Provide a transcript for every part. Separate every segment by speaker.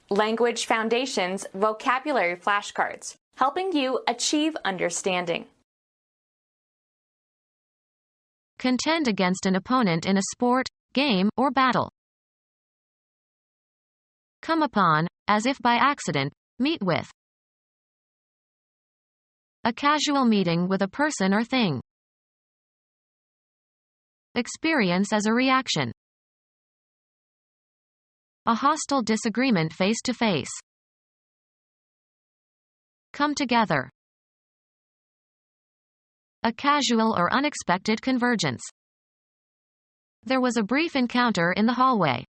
Speaker 1: Language Foundations Vocabulary Flashcards, helping you achieve understanding.
Speaker 2: Contend against an opponent in a sport, game, or battle. Come upon, as if by accident, meet with. A casual meeting with a person or thing. Experience as a reaction. A hostile disagreement face to face. Come together. A casual or unexpected convergence. There was a brief encounter in the hallway.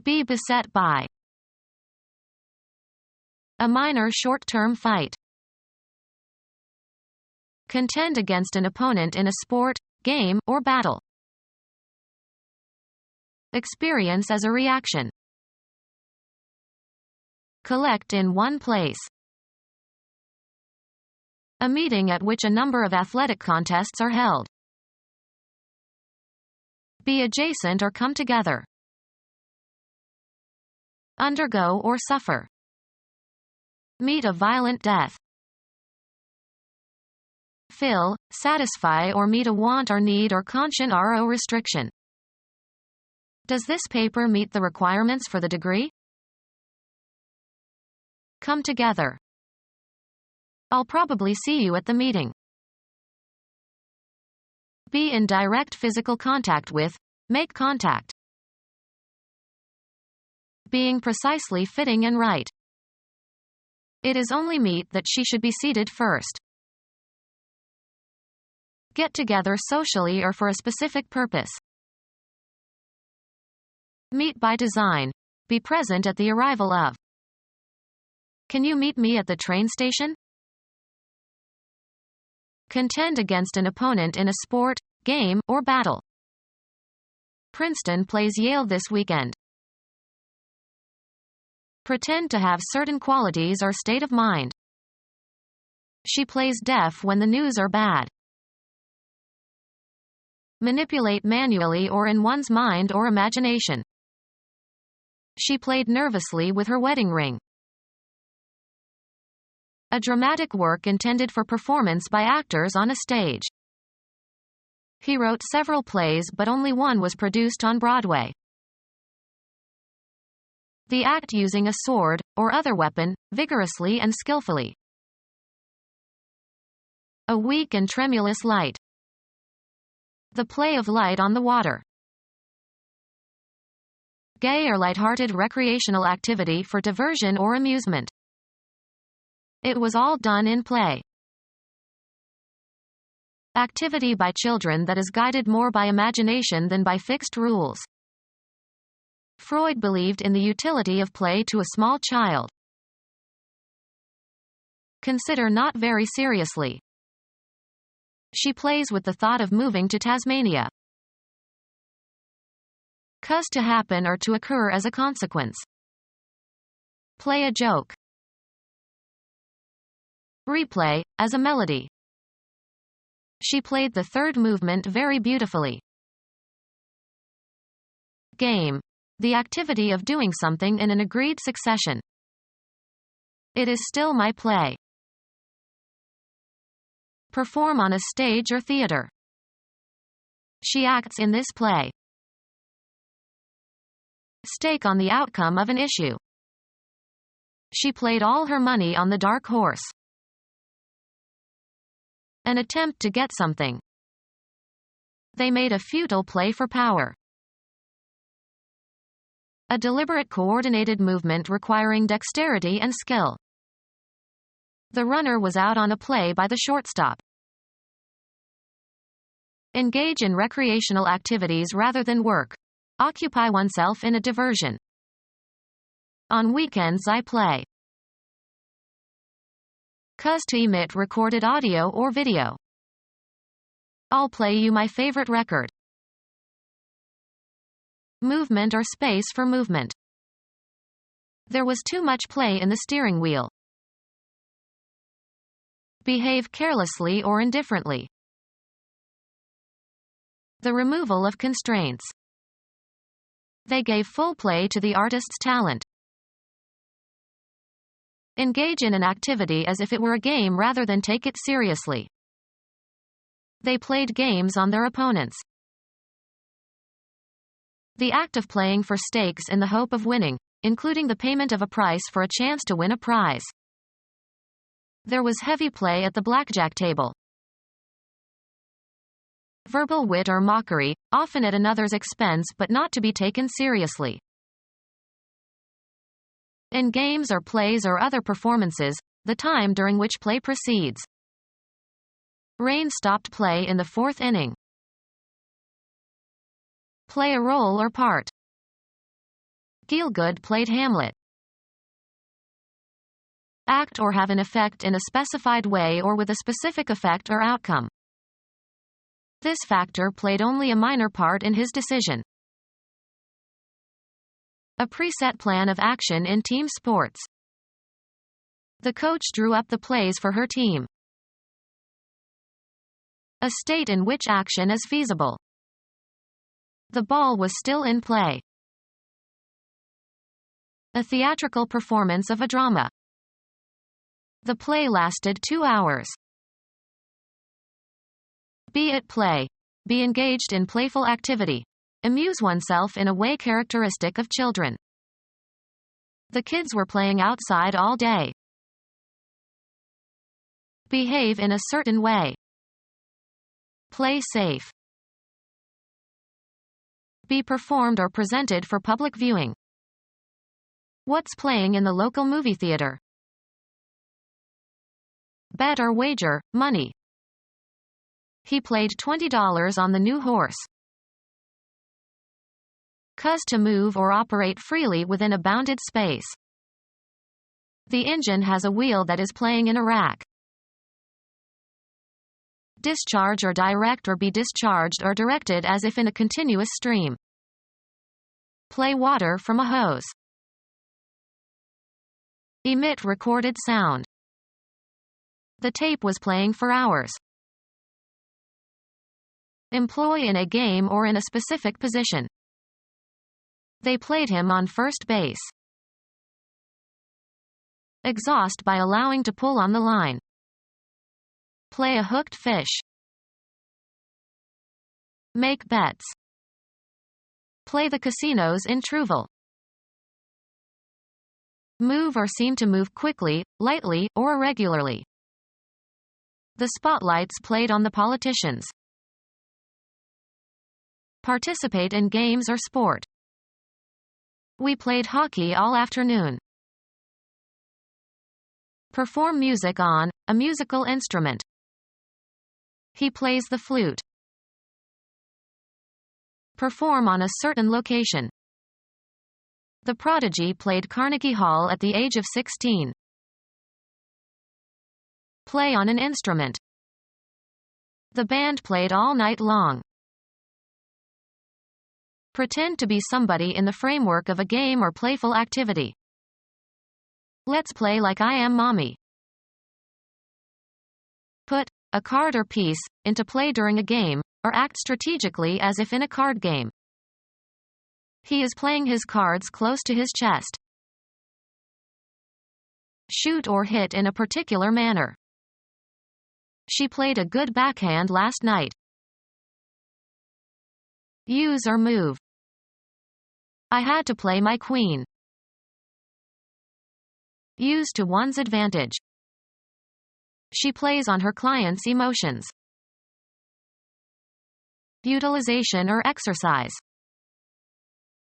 Speaker 2: Be beset by. A minor short-term fight. Contend against an opponent in a sport, game, or battle. Experience as a reaction. Collect in one place. A meeting at which a number of athletic contests are held. Be adjacent or come together. Undergo or suffer. Meet a violent death. Fill, satisfy or meet a want or need or conscient RO restriction. Does this paper meet the requirements for the degree? Come together. I'll probably see you at the meeting. Be in direct physical contact with, make contact. Being precisely fitting and right. It is only meet that she should be seated first. Get together socially or for a specific purpose. Meet by design. Be present at the arrival of. Can you meet me at the train station? Contend against an opponent in a sport, game, or battle. Princeton plays Yale this weekend. Pretend to have certain qualities or state of mind. She plays deaf when the news are bad. Manipulate manually or in one's mind or imagination. She played nervously with her wedding ring. A dramatic work intended for performance by actors on a stage. He wrote several plays but only one was produced on Broadway. The act using a sword, or other weapon, vigorously and skillfully. A weak and tremulous light. The play of light on the water. Gay or light-hearted recreational activity for diversion or amusement. It was all done in play. Activity by children that is guided more by imagination than by fixed rules. Freud believed in the utility of play to a small child. Consider not very seriously. She plays with the thought of moving to Tasmania. Cause to happen or to occur as a consequence. Play a joke. Replay, as a melody. She played the third movement very beautifully. Game. The activity of doing something in an agreed succession. It is still my play. Perform on a stage or theater. She acts in this play. Stake on the outcome of an issue. She played all her money on the dark horse. An attempt to get something. They made a futile play for power. A deliberate coordinated movement requiring dexterity and skill. The runner was out on a play by the shortstop. Engage in recreational activities rather than work. Occupy oneself in a diversion. On weekends I play. Cause to emit recorded audio or video. I'll play you my favorite record. Movement or space for movement. There was too much play in the steering wheel. Behave carelessly or indifferently. The removal of constraints. They gave full play to the artist's talent. Engage in an activity as if it were a game rather than take it seriously. They played games on their opponents. The act of playing for stakes in the hope of winning, including the payment of a price for a chance to win a prize. There was heavy play at the blackjack table. Verbal wit or mockery, often at another's expense but not to be taken seriously. In games or plays or other performances, the time during which play proceeds. Rain stopped play in the fourth inning. Play a role or part. Gielgud played Hamlet. Act or have an effect in a specified way or with a specific effect or outcome. This factor played only a minor part in his decision. A preset plan of action in team sports. The coach drew up the plays for her team. A state in which action is feasible. The ball was still in play. A theatrical performance of a drama. The play lasted 2 hours. Be at play. Be engaged in playful activity. Amuse oneself in a way characteristic of children. The kids were playing outside all day. Behave in a certain way. Play safe. Be performed or presented for public viewing. What's playing in the local movie theater? Bet or wager, money. He played $20 on the new horse. Cause to move or operate freely within a bounded space. The engine has a wheel that is playing in a rack. Discharge or direct or be discharged or directed as if in a continuous stream. Play water from a hose. Emit recorded sound. The tape was playing for hours. Employ in a game or in a specific position. They played him on first base. Exhaust by allowing to pull on the line. Play a hooked fish. Make bets. Play the casinos in Trouville. Move or seem to move quickly, lightly, or irregularly. The spotlights played on the politicians. Participate in games or sport. We played hockey all afternoon. Perform music on a musical instrument. He plays the flute. Perform on a certain location. The prodigy played Carnegie Hall at the age of 16. Play on an instrument. The band played all night long. Pretend to be somebody in the framework of a game or playful activity. Let's play like I am mommy. Put a card or piece into play during a game, or act strategically as if in a card game. He is playing his cards close to his chest. Shoot or hit in a particular manner. She played a good backhand last night. Use or move. I had to play my queen. Use to one's advantage. She plays on her client's emotions. Utilization or exercise.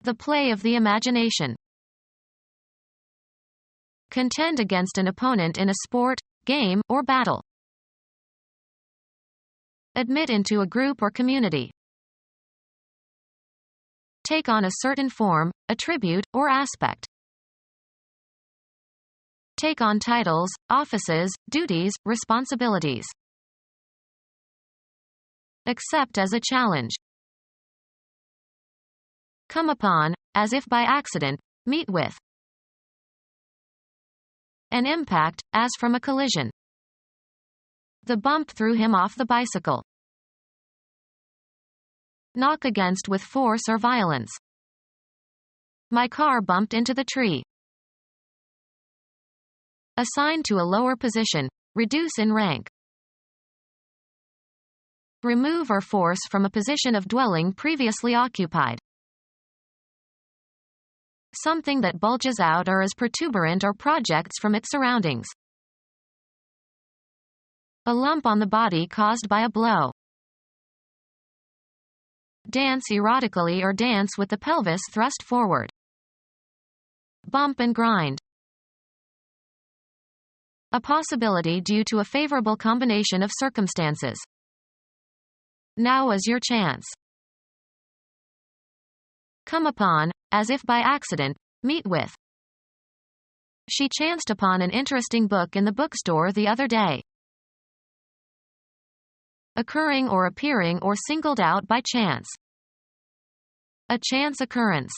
Speaker 2: The play of the imagination. Contend against an opponent in a sport, game, or battle. Admit into a group or community. Take on a certain form, attribute, or aspect. Take on titles, offices, duties, responsibilities. Accept as a challenge. Come upon, as if by accident, meet with. An impact, as from a collision. The bump threw him off the bicycle. Knock against with force or violence. My car bumped into the tree. Assign to a lower position. Reduce in rank. Remove or force from a position of dwelling previously occupied. Something that bulges out or is protuberant or projects from its surroundings. A lump on the body caused by a blow. Dance erotically or dance with the pelvis thrust forward. Bump and grind. A possibility due to a favorable combination of circumstances. Now is your chance. Come upon, as if by accident, meet with. She chanced upon an interesting book in the bookstore the other day. Occurring or appearing or singled out by chance. A chance occurrence.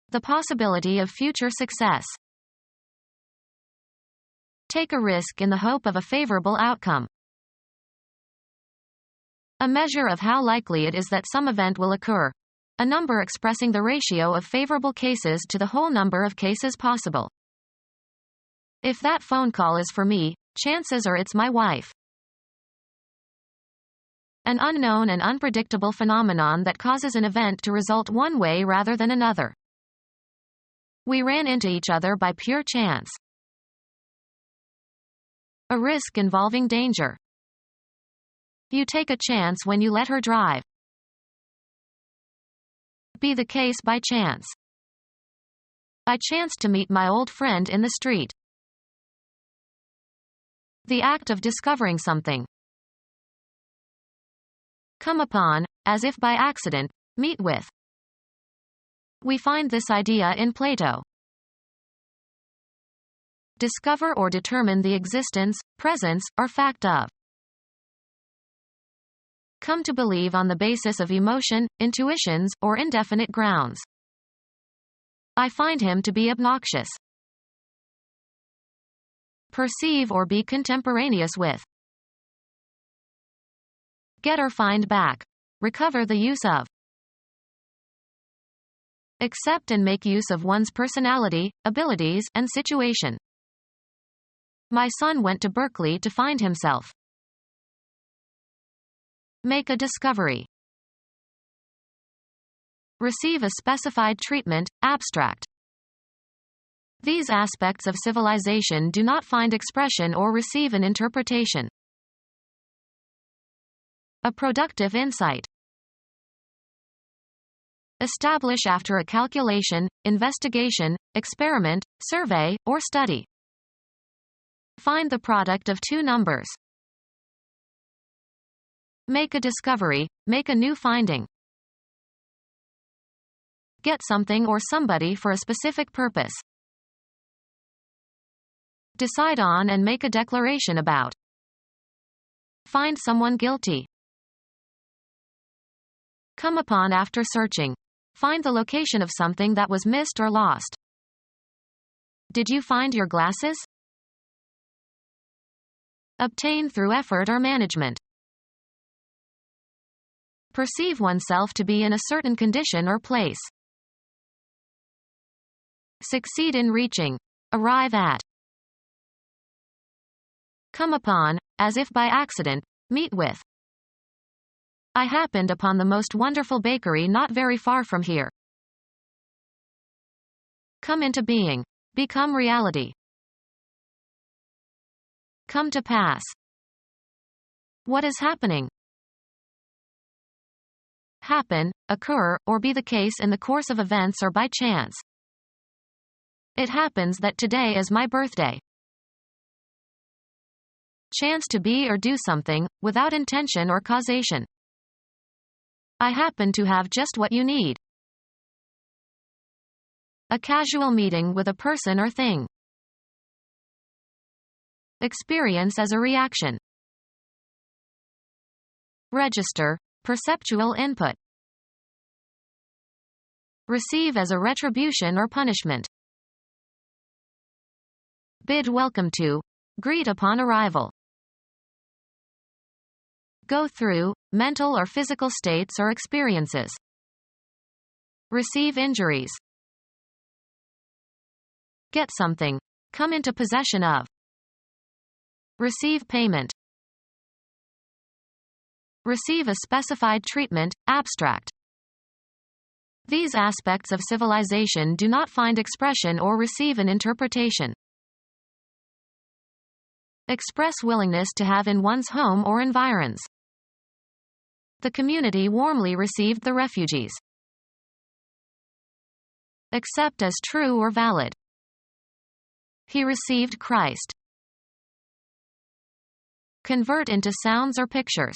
Speaker 2: The possibility of future success. Take a risk in the hope of a favorable outcome. A measure of how likely it is that some event will occur. A number expressing the ratio of favorable cases to the whole number of cases possible. If that phone call is for me, chances are it's my wife. An unknown and unpredictable phenomenon that causes an event to result one way rather than another. We ran into each other by pure chance. A risk involving danger. You take a chance when you let her drive. Be the case by chance. I chanced to meet my old friend in the street. The act of discovering something. Come upon, as if by accident, meet with. We find this idea in Plato. Discover or determine the existence, presence, or fact of. Come to believe on the basis of emotion, intuitions, or indefinite grounds. I find him to be obnoxious. Perceive or be contemporaneous with. Get or find back. Recover the use of. Accept and make use of one's personality, abilities, and situation. My son went to Berkeley to find himself. Make a discovery. Receive a specified treatment, abstract. These aspects of civilization do not find expression or receive an interpretation. A productive insight. Establish after a calculation, investigation, experiment, survey, or study. Find the product of two numbers. Make a discovery, make a new finding. Get something or somebody for a specific purpose. Decide on and make a declaration about. Find someone guilty. Come upon after searching. Find the location of something that was missed or lost. Did you find your glasses? Obtain through effort or management. Perceive oneself to be in a certain condition or place. Succeed in reaching. Arrive at. Come upon, as if by accident, meet with. I happened upon the most wonderful bakery not very far from here. Come into being. Become reality. Come to pass. What is happening? Happen, occur, or be the case in the course of events or by chance. It happens that today is my birthday. Chance to be or do something, without intention or causation. I happen to have just what you need. A casual meeting with a person or thing. Experience as a reaction. Register, perceptual input. Receive as a retribution or punishment. Bid welcome to. Greet upon arrival. Go through, mental or physical states or experiences. Receive injuries. Get something. Come into possession of. Receive payment. Receive a specified treatment, abstract. These aspects of civilization do not find expression or receive an interpretation. Express willingness to have in one's home or environs. The community warmly received the refugees. Accept as true or valid. He received Christ. Convert into sounds or pictures.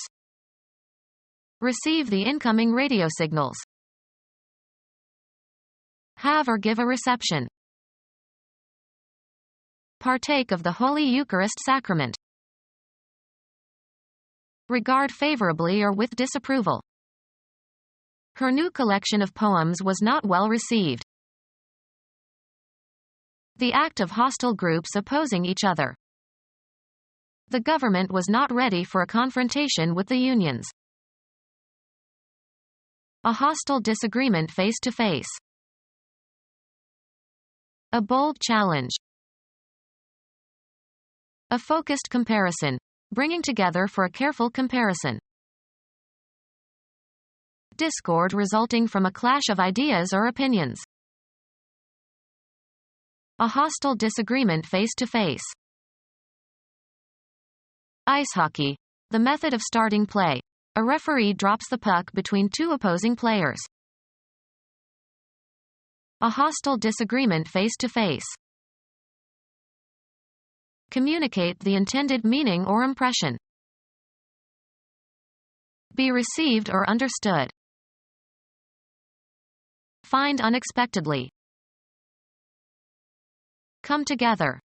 Speaker 2: Receive the incoming radio signals. Have or give a reception. Partake of the Holy Eucharist Sacrament. Regard favorably or with disapproval. Her new collection of poems was not well received. The act of hostile groups opposing each other. The government was not ready for a confrontation with the unions. A hostile disagreement face to face. A bold challenge. A focused comparison, bringing together for a careful comparison. Discord resulting from a clash of ideas or opinions. A hostile disagreement face to face. Ice hockey. The method of starting play. A referee drops the puck between two opposing players. A hostile disagreement face to face. Communicate the intended meaning or impression. Be received or understood. Find unexpectedly. Come together.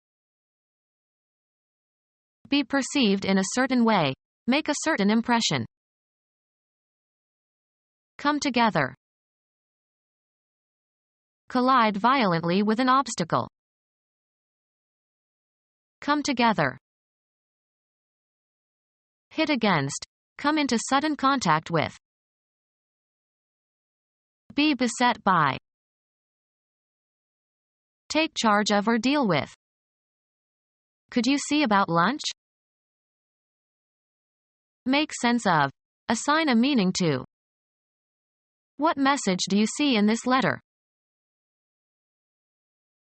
Speaker 2: Be perceived in a certain way. Make a certain impression. Come together. Collide violently with an obstacle. Come together. Hit against. Come into sudden contact with. Be beset by. Take charge of or deal with. Could you see about lunch? Make sense of. Assign a meaning to. What message do you see in this letter?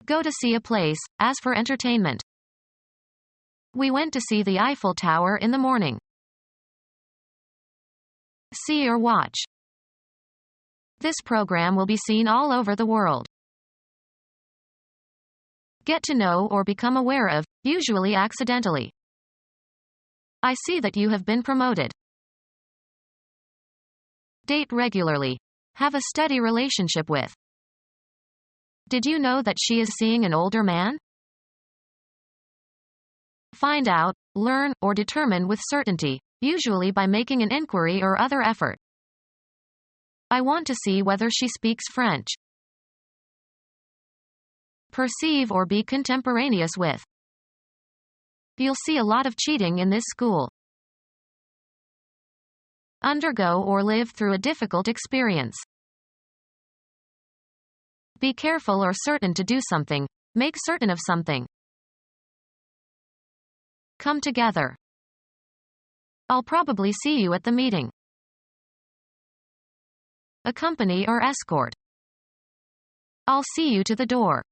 Speaker 2: Go to see a place, as for entertainment. We went to see the Eiffel Tower in the morning. See or watch. This program will be seen all over the world. Get to know or become aware of, usually accidentally. I see that you have been promoted. Date regularly. Have a steady relationship with. Did you know that she is seeing an older man? Find out, learn, or determine with certainty, usually by making an inquiry or other effort. I want to see whether she speaks French. Perceive or be contemporaneous with. You'll see a lot of cheating in this school. Undergo or live through a difficult experience. Be careful or certain to do something. Make certain of something. Come together. I'll probably see you at the meeting. Accompany or escort. I'll see you to the door.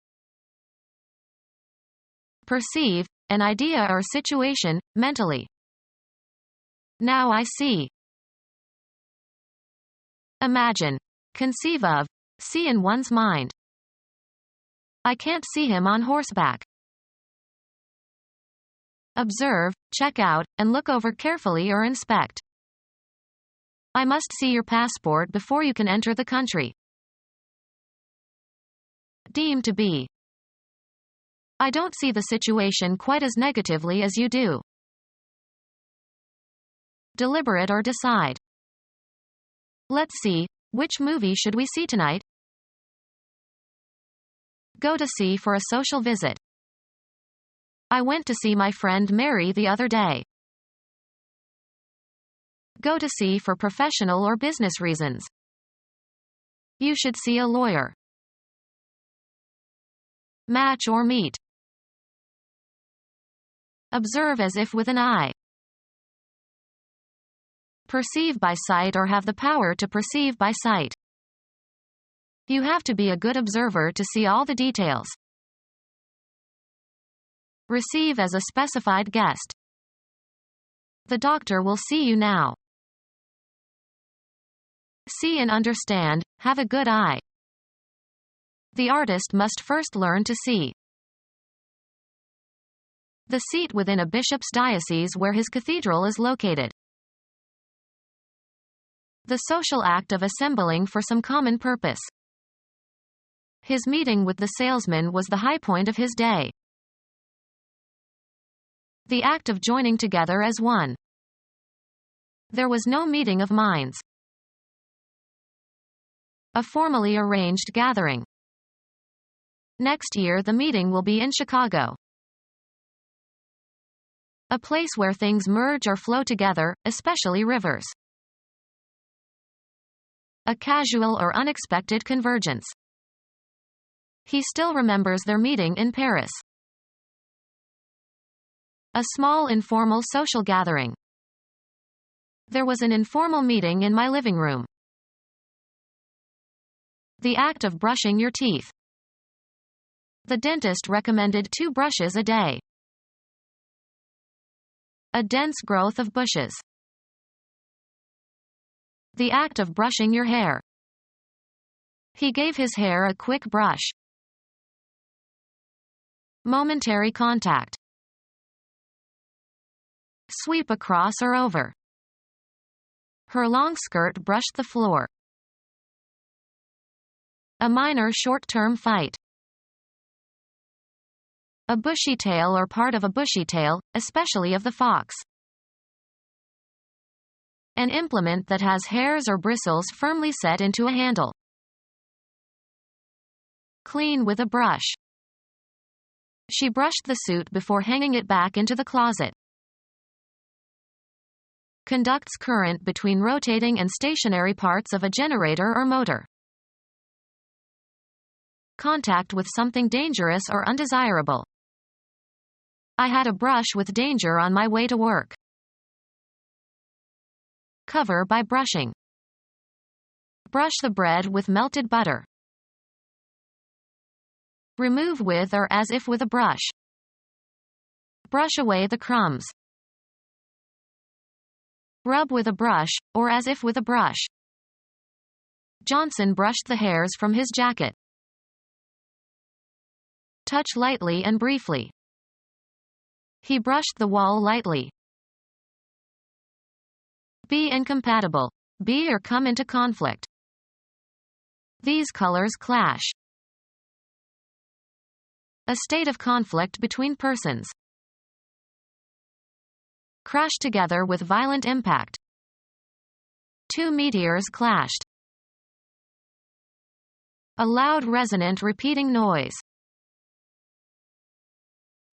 Speaker 2: Perceive, an idea or situation, mentally. Now I see. Imagine. Conceive of. See in one's mind. I can't see him on horseback. Observe, check out, and look over carefully or inspect. I must see your passport before you can enter the country. Deem to be. I don't see the situation quite as negatively as you do. Deliberate or decide. Let's see, which movie should we see tonight? Go to see for a social visit. I went to see my friend Mary the other day. Go to see for professional or business reasons. You should see a lawyer. Match or meet. Observe as if with an eye. Perceive by sight or have the power to perceive by sight. You have to be a good observer to see all the details. Receive as a specified guest. The doctor will see you now. See and understand, have a good eye. The artist must first learn to see. The seat within a bishop's diocese where his cathedral is located. The social act of assembling for some common purpose. His meeting with the salesman was the high point of his day. The act of joining together as one. There was no meeting of minds. A formally arranged gathering. Next year the meeting will be in Chicago. A place where things merge or flow together, especially rivers. A casual or unexpected convergence. He still remembers their meeting in Paris. A small informal social gathering. There was an informal meeting in my living room. The act of brushing your teeth. The dentist recommended 2 brushes a day. A dense growth of bushes. The act of brushing your hair. He gave his hair a quick brush. Momentary contact. Sweep across or over. Her long skirt brushed the floor. A minor short-term fight. A bushy tail or part of a bushy tail, especially of the fox. An implement that has hairs or bristles firmly set into a handle. Clean with a brush. She brushed the suit before hanging it back into the closet. Conducts current between rotating and stationary parts of a generator or motor. Contact with something dangerous or undesirable. I had a brush with danger on my way to work. Cover by brushing. Brush the bread with melted butter. Remove with or as if with a brush. Brush away the crumbs. Rub with a brush, or as if with a brush. Johnson brushed the hairs from his jacket. Touch lightly and briefly. He brushed the wall lightly. Be incompatible. Be or come into conflict. These colors clash. A state of conflict between persons. Crash together with violent impact. 2 meteors clashed. A loud resonant repeating noise.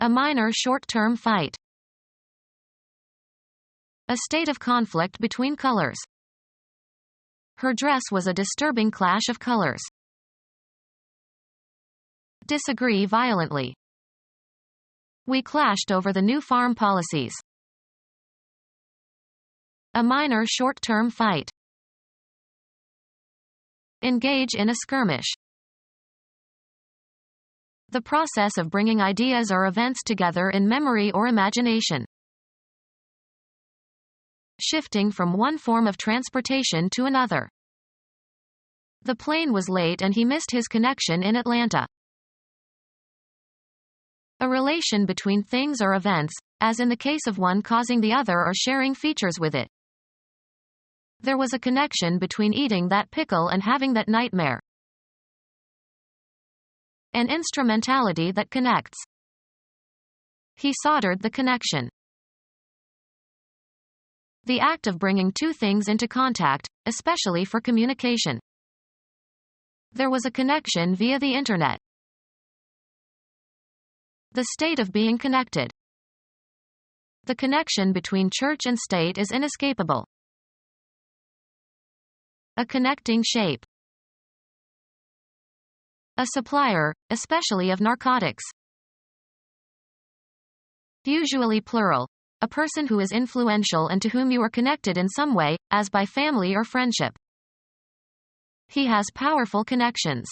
Speaker 2: A minor short-term fight. A state of conflict between colors. Her dress was a disturbing clash of colors. Disagree violently. We clashed over the new farm policies. A minor short-term fight. Engage in a skirmish. The process of bringing ideas or events together in memory or imagination. Shifting from one form of transportation to another. The plane was late and he missed his connection in Atlanta. A relation between things or events, as in the case of one causing the other or sharing features with it. There was a connection between eating that pickle and having that nightmare. An instrumentality that connects. He soldered the connection. The act of bringing 2 things into contact, especially for communication. There was a connection via the internet. The state of being connected. The connection between church and state is inescapable. A connecting shape. A supplier, especially of narcotics. Usually plural. A person who is influential and to whom you are connected in some way, as by family or friendship. He has powerful connections.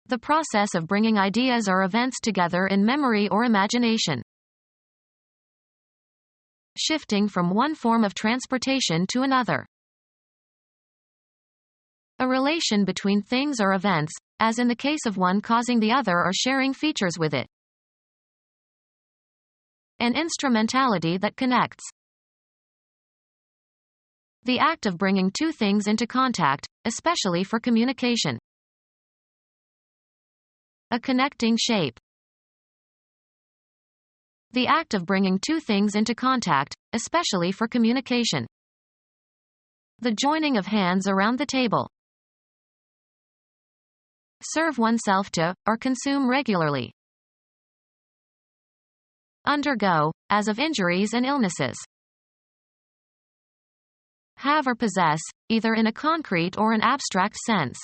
Speaker 2: The process of bringing ideas or events together in memory or imagination. Shifting from one form of transportation to another. A relation between things or events, as in the case of one causing the other or sharing features with it. An instrumentality that connects. The act of bringing two things into contact, especially for communication. A connecting shape. The act of bringing two things into contact, especially for communication. The joining of hands around the table. Serve oneself to, or consume regularly. Undergo, as of injuries and illnesses. Have or possess, either in a concrete or an abstract sense.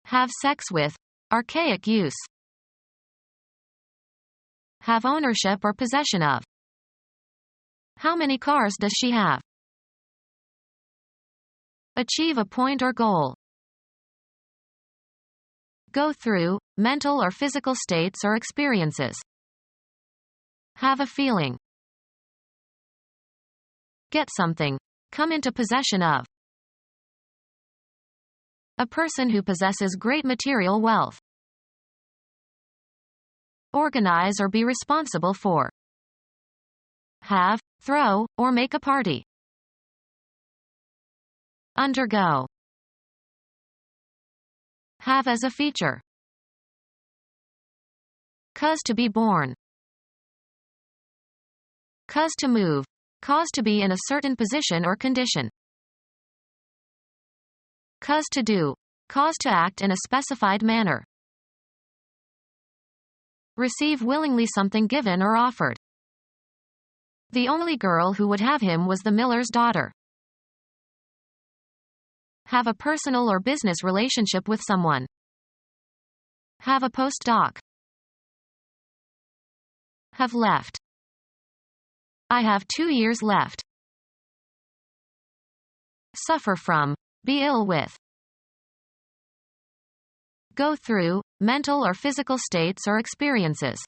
Speaker 2: Have sex with, archaic use. Have ownership or possession of. How many cars does she have? Achieve a point or goal. Go through, mental or physical states or experiences. Have a feeling. Get something. Come into possession of. A person who possesses great material wealth. Organize or be responsible for. Have, throw, or make a party. Undergo. Have as a feature. Cause to be born. Cause to move. Cause to be in a certain position or condition. Cause to do. Cause to act in a specified manner. Receive willingly something given or offered. The only girl who would have him was the miller's daughter. Have a personal or business relationship with someone. Have a postdoc. Have left. I have 2 years left. Suffer from. Be ill with. Go through, mental or physical states or experiences.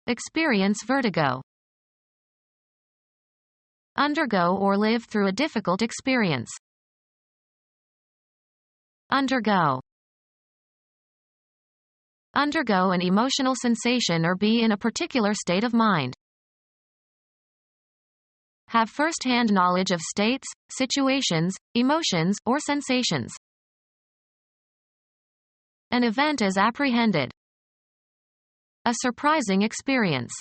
Speaker 2: Experience vertigo. Undergo or live through a difficult experience. Undergo. Undergo an emotional sensation or be in a particular state of mind. Have first-hand knowledge of states, situations, emotions, or sensations. An event is apprehended. A surprising experience.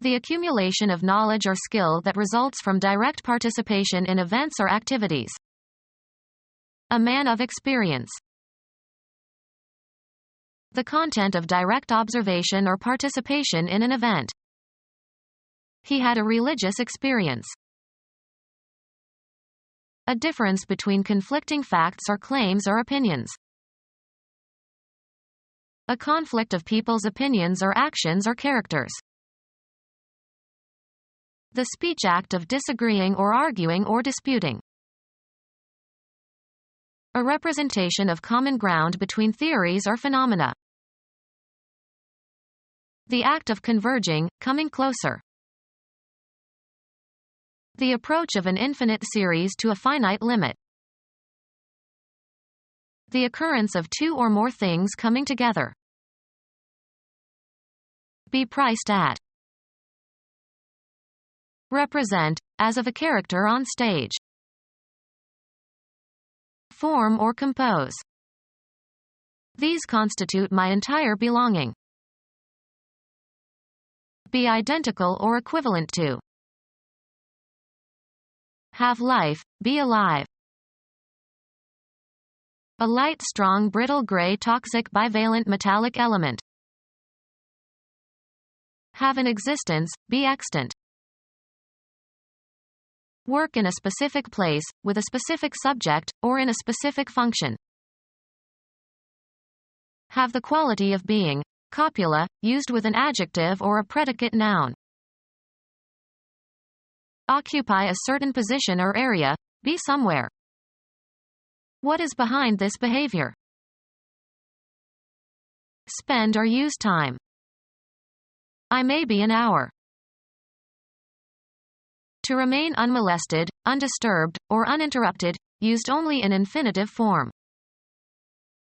Speaker 2: The accumulation of knowledge or skill that results from direct participation in events or activities. A man of experience. The content of direct observation or participation in an event. He had a religious experience. A difference between conflicting facts or claims or opinions. A conflict of people's opinions or actions or characters. The speech act of disagreeing or arguing or disputing. A representation of common ground between theories or phenomena. The act of converging, coming closer. The approach of an infinite series to a finite limit. The occurrence of two or more things coming together. Be priced at. Represent, as of a character on stage. Form or compose. These constitute my entire belonging. Be identical or equivalent to. Have life, be alive. A light, strong, brittle, gray, toxic, bivalent metallic element. Have an existence, be extant. Work in a specific place, with a specific subject, or in a specific function. Have the quality of being. Copula, used with an adjective or a predicate noun. Occupy a certain position or area, be somewhere. What is behind this behavior? Spend or use time. I may be an hour. To remain unmolested, undisturbed, or uninterrupted, used only in infinitive form.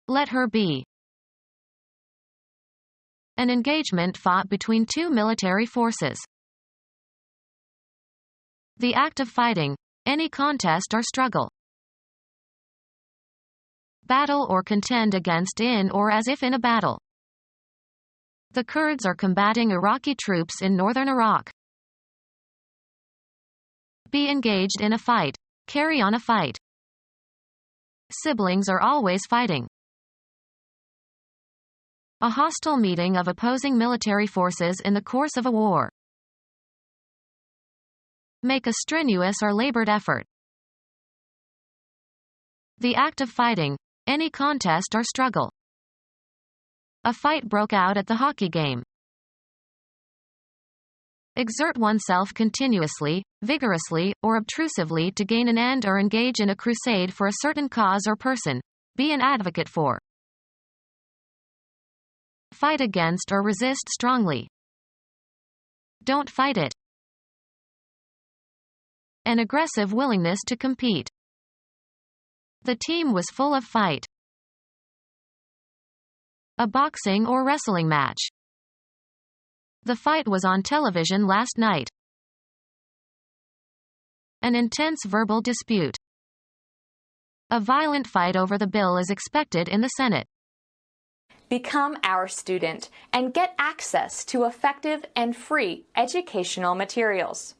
Speaker 2: Let her be. An engagement fought between two military forces. The act of fighting, any contest or struggle. Battle or contend against in or as if in a battle. The Kurds are combating Iraqi troops in northern Iraq. Be engaged in a fight. Carry on a fight. Siblings are always fighting. A hostile meeting of opposing military forces in the course of a war. Make a strenuous or labored effort. The act of fighting, any contest or struggle. A fight broke out at the hockey game. Exert oneself continuously, vigorously, or obtrusively to gain an end or engage in a crusade for a certain cause or person. Be an advocate for. Fight against or resist strongly. Don't fight it. An aggressive willingness to compete. The team was full of fight. A boxing or wrestling match. The fight was on television last night. An intense verbal dispute. A violent fight over the bill is expected in the Senate.
Speaker 1: Become our student and get access to effective and free educational materials.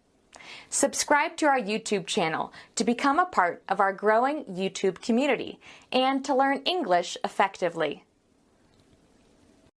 Speaker 1: Subscribe to our YouTube channel to become a part of our growing YouTube community and to learn English effectively.